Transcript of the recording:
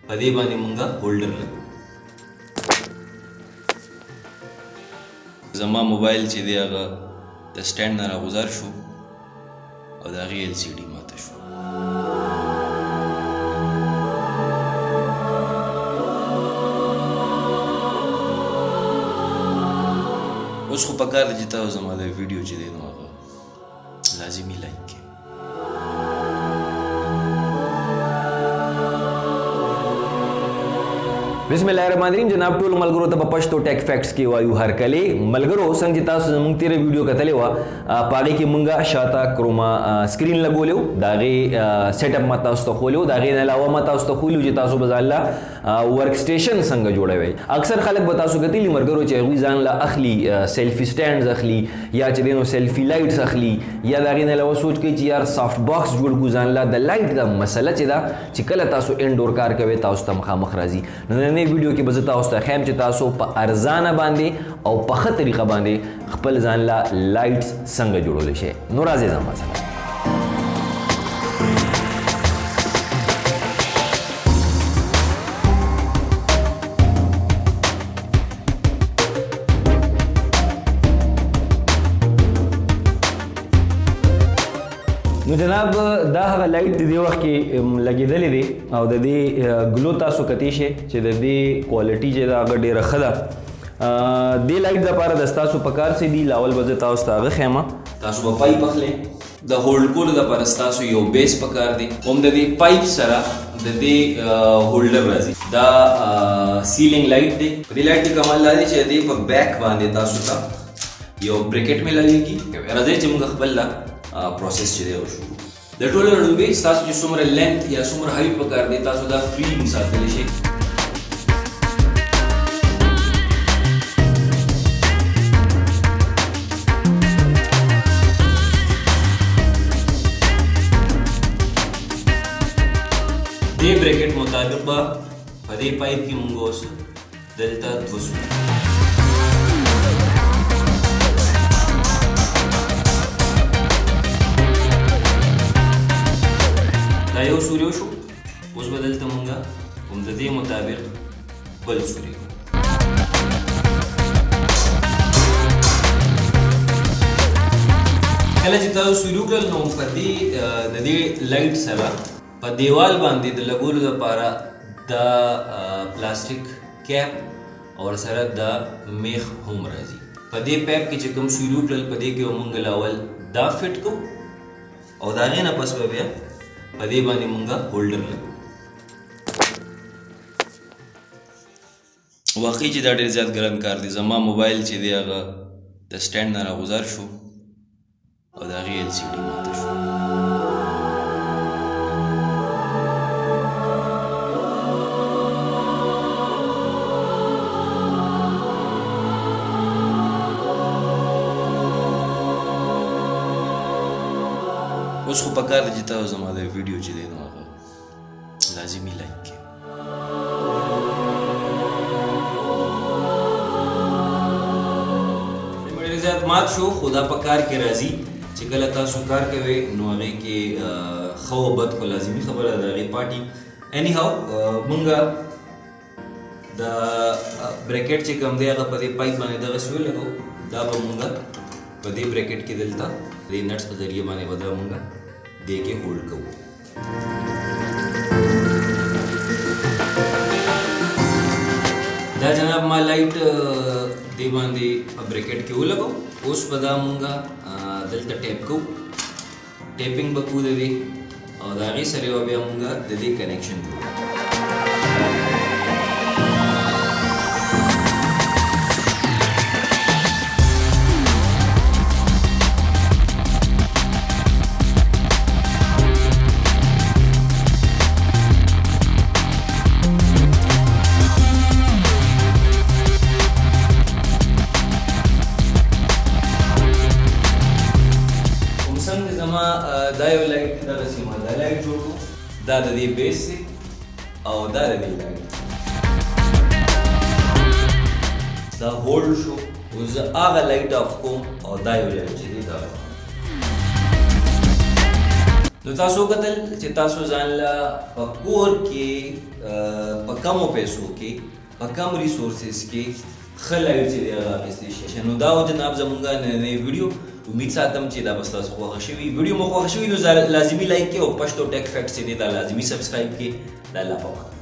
په دې باندې مونږه هولډر لګو. زما موبایل چې دی هغه د سټینډ نه راغوځار شو او د هغې LCD ماته شو. اوس خو پکار دی چې تاسو زما د ویډیو چې دی نو هغه لازمي لایک کړئ. بسم الله الرحمن الرحیم. جناب ټول ملګرو ته په پښتو ټیک فیکټس کې وایو هرکلی. ملګرو څنګه تاسو زموږ تیره ویډیو کتلې وه په هغې کې مونږه شاته کروما سکرین لګولی و، د هغې سیټ اپ ما تاسو ته ښولی و. د هغې نه علاوه ما تاسو ته ښولی و چې تاسو به ځان له ورک سټیشن څنګه جوړوئ. اکثر خلک به تاسو کتلي ملګرو چې هغوی ځان له اخلي سیلفي سټینډز اخلي یا چې دی نو سیلفي لایټس اخلي یا د هغې نه علاوه سوچ کوي چې یار سافټ باکس جوړ کړو ځان له. د لایټ دا مسله چې ده چې کله تاسو انډور کار کوئ تاسو ته مخامخ راځي. نننۍ ویډیو کې به زه تاسو ته ښیم چې تاسو په ارزانه باندې او په ښه طریقه باندې خپل ځان له لایټس څنګه جوړولی شئ. نو راځئ زما سره. نو جناب دا هغه لایټ د دې وخت کې لګېدلې دی او د دې ګلو تاسو کتی شئ چې د دې کوالټي چې ده هغه ډېره ښه ده. دې لایټ دپاره د ستاسو په کار څه دي لاول به زه تاسو ته هغه ښیم. تاسو به پایپ اخلئ. د هولډ کولو دپاره ستاسو یو بیس په کار دی. هم د دې پایپ سره د دې هولډر راځي. دا سیلینګ لایټ دی. په دې لایټ کې کمال دا دی چې د دې په بیک باندې تاسو ته یو بریکټ میلاویږي. راځئ چې موږ خپل پروسس چې دی وشروع. د ټولو نه لومړی ستاسو چې څومره لینت یا څومره هایټ پکار دی تاسو دا فری ساتلی شئ. دې بریکټ مطابق به په دې پایپ کې موږ اوس دلته 200 دا یو سوری شو. اوس به دلته مونږه هم د دې مطابق بل سوری کوو. کله چې تاسو سوری وکړل نو په دې د دې لایټ سره په دیوال باندې د لګولو لپاره د پلاستیک کیپ او سره د میخ هم راځي. په دې پیپ کې چې کوم سوری وکړل په دې کې مونږ لاول دا فټ کوو او د هغې نه پس به بیا په دې باندې مونږه هولډر لګو. واقعي چې دا ډېر زیات ګران کار دی. زما موبایل چې دی هغه د سټینډ نه راغوځار شو او د هغې LCD ماته شو. اوس خو پکار دی چې تاسو زما د ویډیو چې دی نو هغه لازمي لایک کړئ. ډېر زیات مات شو خو دا په کار کې راځي چې کله تاسو کار کوئ نو هغې کې ښه او بد خو لازمي خبره ده د هغې پاټي. اني هاو مونږه د بریکټ چې کوم دی هغه په دې پایپ باندې دغسې ولګو. دا به مونږه په دې بریکټ کې دلته د نټس په ذریعه باندې به دا مونږه دې کې هولډ کوو. دا جناب ما لایټ دې باندې په بریکټ کې ولګو. اوس به دا مونږه دلته ټیپ کوو. ټیپینګ به کوو د دې او د هغې سره به بیا مونږه د دې کنیکشن جوړو. دا یو لایټ دغسې ما دا لایټ جوړ کړو. دا د دې بیس دی او دا د دې لایټ دا هولډ شو. اوس زه هغه لایټ آف کوم او دا یو لایټ چې دی دا نو تاسو کتل چې تاسو ځان لا په کور کې په کمو پیسو کې په کم ریسورسز کې ښه لایټ چې دی هغه اخیستی شي. نو دا و جناب زمونږ نننی ویډیو. امید ساتم چې دا به ستاسو خوښه شوي. ویډیو مو خوښه شوي نو لازمي لایک کړئ او پښتو ټیک فیکټس چې دی دا لازمي سبسکرایب کړئ. د الله په امان.